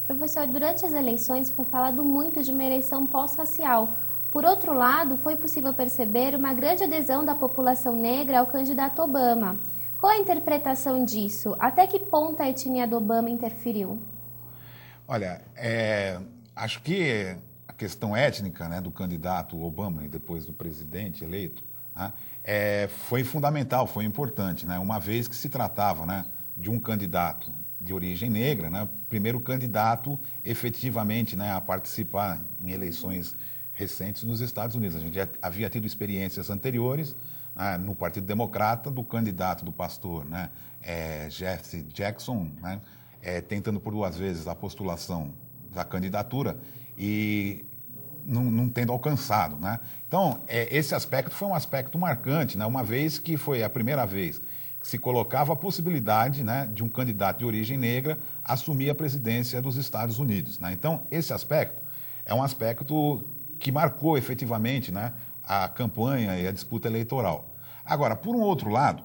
Professor, durante as eleições foi falado muito de uma eleição pós-racial. Por outro lado, foi possível perceber uma grande adesão da população negra ao candidato Obama. Qual a interpretação disso? Até que ponto a etnia do Obama interferiu? Olha, acho que a questão étnica, né, do candidato Obama e depois do presidente eleito, né, foi fundamental, foi importante, né, uma vez que se tratava, né, de um candidato de origem negra, né, primeiro candidato efetivamente, né, a participar em eleições recentes nos Estados Unidos. A gente já havia tido experiências anteriores, né, no Partido Democrata, do candidato do pastor, né, Jesse Jackson, né, tentando por 2 vezes a postulação da candidatura e não tendo alcançado, né? Então, esse aspecto foi um aspecto marcante, né? Uma vez que foi a primeira vez que se colocava a possibilidade, né, de um candidato de origem negra assumir a presidência dos Estados Unidos, né? Então, esse aspecto é um aspecto que marcou efetivamente, né, a campanha e a disputa eleitoral. Agora, por um outro lado,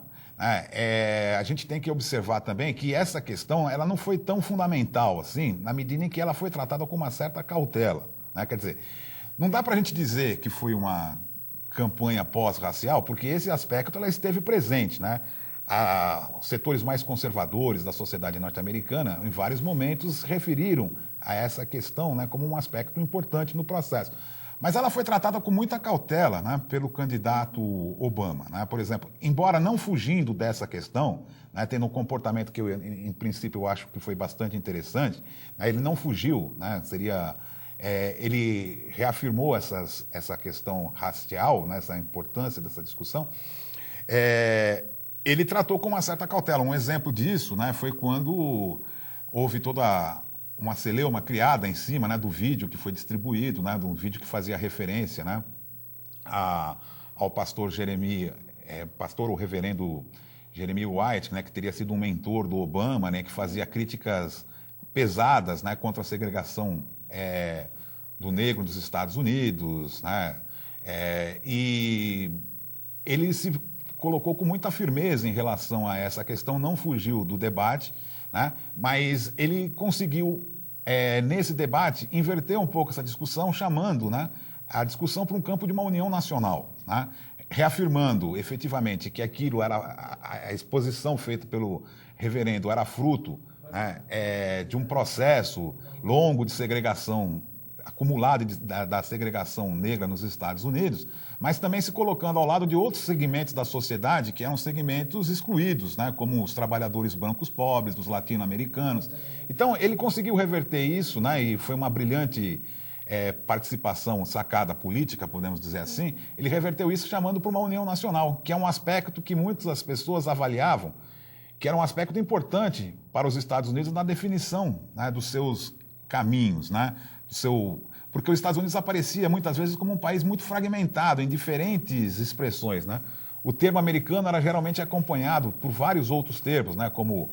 a gente tem que observar também que essa questão ela não foi tão fundamental assim, na medida em que ela foi tratada com uma certa cautela, né? Quer dizer, não dá para a gente dizer que foi uma campanha pós-racial, porque esse aspecto ela esteve presente, né? Os setores mais conservadores da sociedade norte-americana, em vários momentos, referiram a essa questão, né, como um aspecto importante no processo. Mas ela foi tratada com muita cautela, né, pelo candidato Obama, né? Por exemplo, embora não fugindo dessa questão, né, tendo um comportamento que, em princípio, eu acho que foi bastante interessante, né, ele não fugiu, né, ele reafirmou essa questão racial, né, essa importância dessa discussão. Ele tratou com uma certa cautela. Um exemplo disso, né, foi quando houve toda uma celeuma criada em cima, né, do vídeo que foi distribuído, né, de um vídeo que fazia referência, né, ao pastor pastor ou reverendo Jeremy White, né, que teria sido um mentor do Obama, né, que fazia críticas pesadas, né, contra a segregação do negro dos Estados Unidos, né, e ele se colocou com muita firmeza em relação a essa questão, não fugiu do debate, né, mas ele conseguiu, nesse debate, inverter um pouco essa discussão, chamando, né, a discussão para um campo de uma união nacional, né, reafirmando efetivamente que aquilo era a exposição feita pelo reverendo era fruto, né, de um processo longo de segregação acumulado da segregação negra nos Estados Unidos, mas também se colocando ao lado de outros segmentos da sociedade que eram segmentos excluídos, né, como os trabalhadores brancos pobres, os latino-americanos. Então, ele conseguiu reverter isso, né, e foi uma brilhante participação, sacada política, podemos dizer assim. Ele reverteu isso chamando para uma união nacional, que é um aspecto que muitas das pessoas avaliavam que era um aspecto importante para os Estados Unidos na definição, né, dos seus caminhos, né, porque os Estados Unidos aparecia muitas vezes como um país muito fragmentado em diferentes expressões, né? O termo americano era geralmente acompanhado por vários outros termos, né, como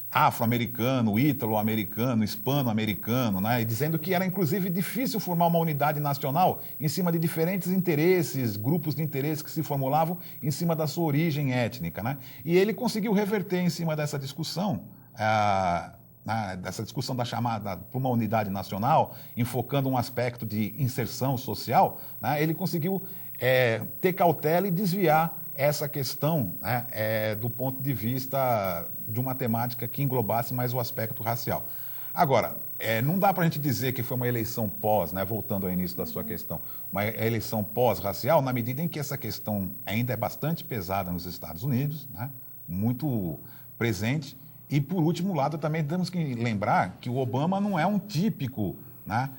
afro-americano, ítalo-americano, hispano-americano, né, e dizendo que era inclusive difícil formar uma unidade nacional em cima de diferentes interesses, grupos de interesse que se formulavam em cima da sua origem étnica, né? E ele conseguiu reverter em cima dessa discussão, dessa discussão da chamada para uma unidade nacional, enfocando um aspecto de inserção social, né, ele conseguiu ter cautela e desviar essa questão, né, do ponto de vista de uma temática que englobasse mais o aspecto racial. Agora, não dá para a gente dizer que foi uma eleição pós, né, voltando ao início da sua questão, uma eleição pós-racial, na medida em que essa questão ainda é bastante pesada nos Estados Unidos, né, muito presente. E, por último lado, também temos que lembrar que o Obama não é um típico, né,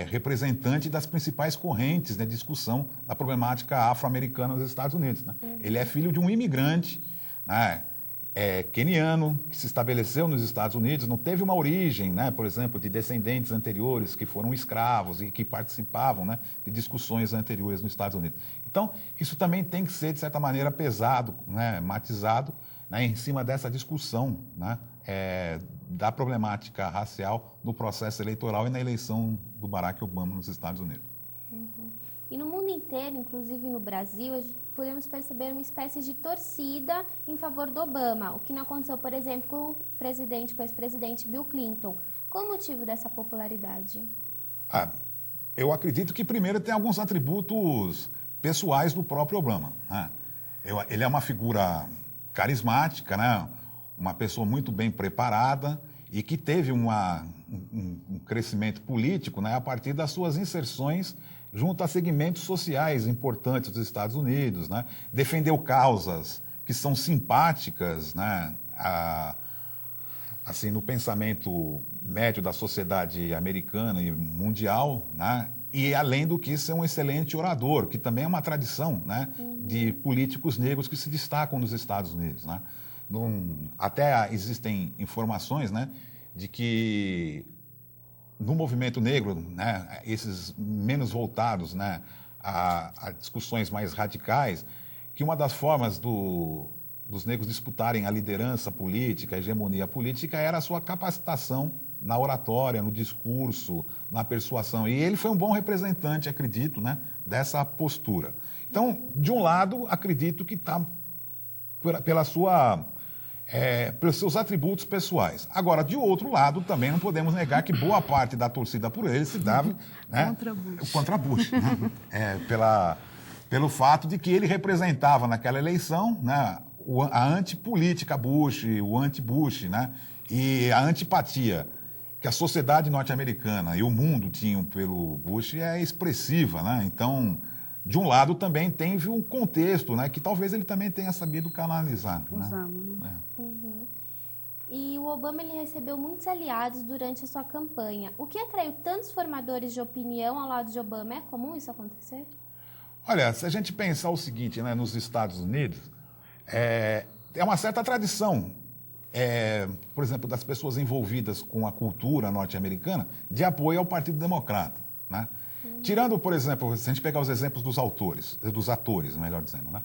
representante das principais correntes de discussão da problemática afro-americana nos Estados Unidos, né? Ele é filho de um imigrante, né, queniano, que se estabeleceu nos Estados Unidos, não teve uma origem, né, por exemplo, de descendentes anteriores que foram escravos e que participavam, né, de discussões anteriores nos Estados Unidos. Então, isso também tem que ser, de certa maneira, pesado, né, matizado, né, em cima dessa discussão, né, da problemática racial no processo eleitoral e na eleição do Barack Obama nos Estados Unidos. Uhum. E no mundo inteiro, inclusive no Brasil, podemos perceber uma espécie de torcida em favor do Obama, o que não aconteceu, por exemplo, com o ex-presidente Bill Clinton. Qual o motivo dessa popularidade? Eu acredito que, primeiro, tem alguns atributos pessoais do próprio Obama, né? Ele é uma figura carismática, né? Uma pessoa muito bem preparada e que teve um crescimento político, né, a partir das suas inserções junto a segmentos sociais importantes dos Estados Unidos, né? Defendeu causas que são simpáticas, né, assim, no pensamento médio da sociedade americana e mundial, né? E, além do que, ser um excelente orador, que também é uma tradição, né, de políticos negros que se destacam nos Estados Unidos, né? Até existem informações, né, de que no movimento negro, né, esses menos voltados, né, a discussões mais radicais, que uma das formas dos negros disputarem a liderança política, a hegemonia política, era a sua capacitação na oratória, no discurso, na persuasão. E ele foi um bom representante, acredito, né, dessa postura. Então, de um lado, acredito que está pelos seus atributos pessoais. Agora, de outro lado, também não podemos negar que boa parte da torcida por ele se dava, né, contra Bush, né? Pelo fato de que ele representava naquela eleição, né, a antipolítica Bush, o anti-Bush, né, e a antipatia que a sociedade norte-americana e o mundo tinham pelo Bush é expressiva, né? Então, de um lado também teve um contexto, né, que talvez ele também tenha sabido canalizar. Usando, né? E o Obama, ele recebeu muitos aliados durante a sua campanha. O que atraiu tantos formadores de opinião ao lado de Obama? É comum isso acontecer? Olha, se a gente pensar o seguinte, né, nos Estados Unidos, é uma certa tradição, por exemplo, das pessoas envolvidas com a cultura norte-americana, de apoio ao Partido Democrata, né? Tirando, por exemplo, se a gente pegar os exemplos dos atores, melhor dizendo, né?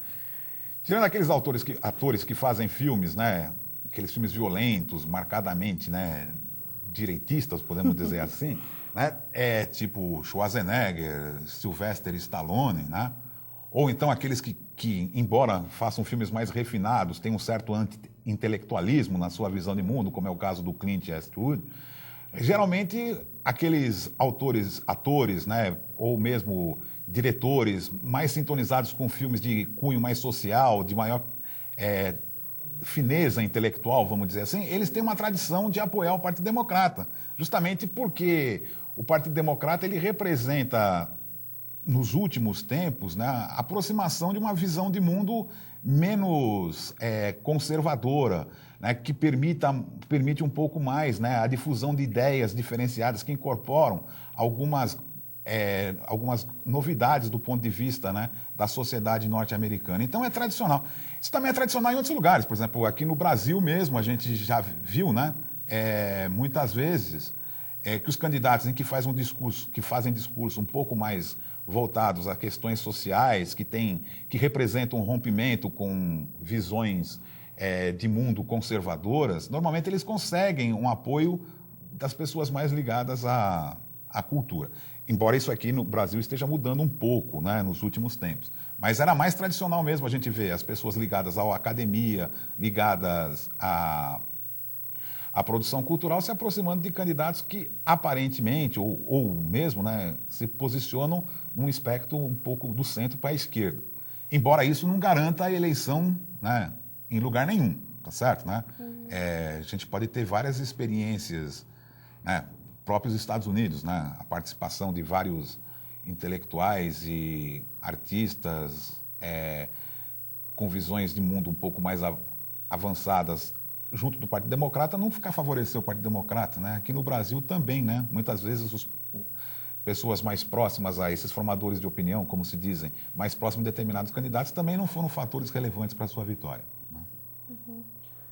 Tirando aqueles atores que fazem filmes, né, aqueles filmes violentos, marcadamente, né, direitistas, podemos dizer assim, né, tipo Schwarzenegger, Sylvester Stallone, né? Ou então aqueles que, embora façam filmes mais refinados, têm um certo anti-intelectualismo na sua visão de mundo, como é o caso do Clint Eastwood. Geralmente, aqueles atores, né, ou mesmo diretores mais sintonizados com filmes de cunho mais social, de maior fineza intelectual, vamos dizer assim, eles têm uma tradição de apoiar o Partido Democrata, justamente porque o Partido Democrata ele representa, nos últimos tempos, né, a aproximação de uma visão de mundo menos conservadora, né, que permite um pouco mais, né, a difusão de ideias diferenciadas que incorporam algumas novidades do ponto de vista, né, da sociedade norte-americana. Então, é tradicional. Isso também é tradicional em outros lugares. Por exemplo, aqui no Brasil mesmo, a gente já viu, né, muitas vezes, que os candidatos que fazem discurso um pouco mais voltados a questões sociais, que representam um rompimento com visões de mundo conservadoras, normalmente eles conseguem um apoio das pessoas mais ligadas à cultura. Embora isso aqui no Brasil esteja mudando um pouco, né, nos últimos tempos. Mas era mais tradicional mesmo a gente ver as pessoas ligadas à academia, ligadas à produção cultural, se aproximando de candidatos que aparentemente, ou mesmo, né, se posicionam num espectro um pouco do centro para a esquerda. Embora isso não garanta a eleição, né, em lugar nenhum, tá certo, né? A gente pode ter várias experiências, né, próprios Estados Unidos, né, a participação de vários intelectuais e artistas com visões de mundo um pouco mais avançadas junto do Partido Democrata, não ficar favorecer o Partido Democrata, né? Aqui no Brasil também, né? Muitas vezes pessoas mais próximas a esses formadores de opinião, como se dizem, mais próximos de determinados candidatos, também não foram fatores relevantes para a sua vitória.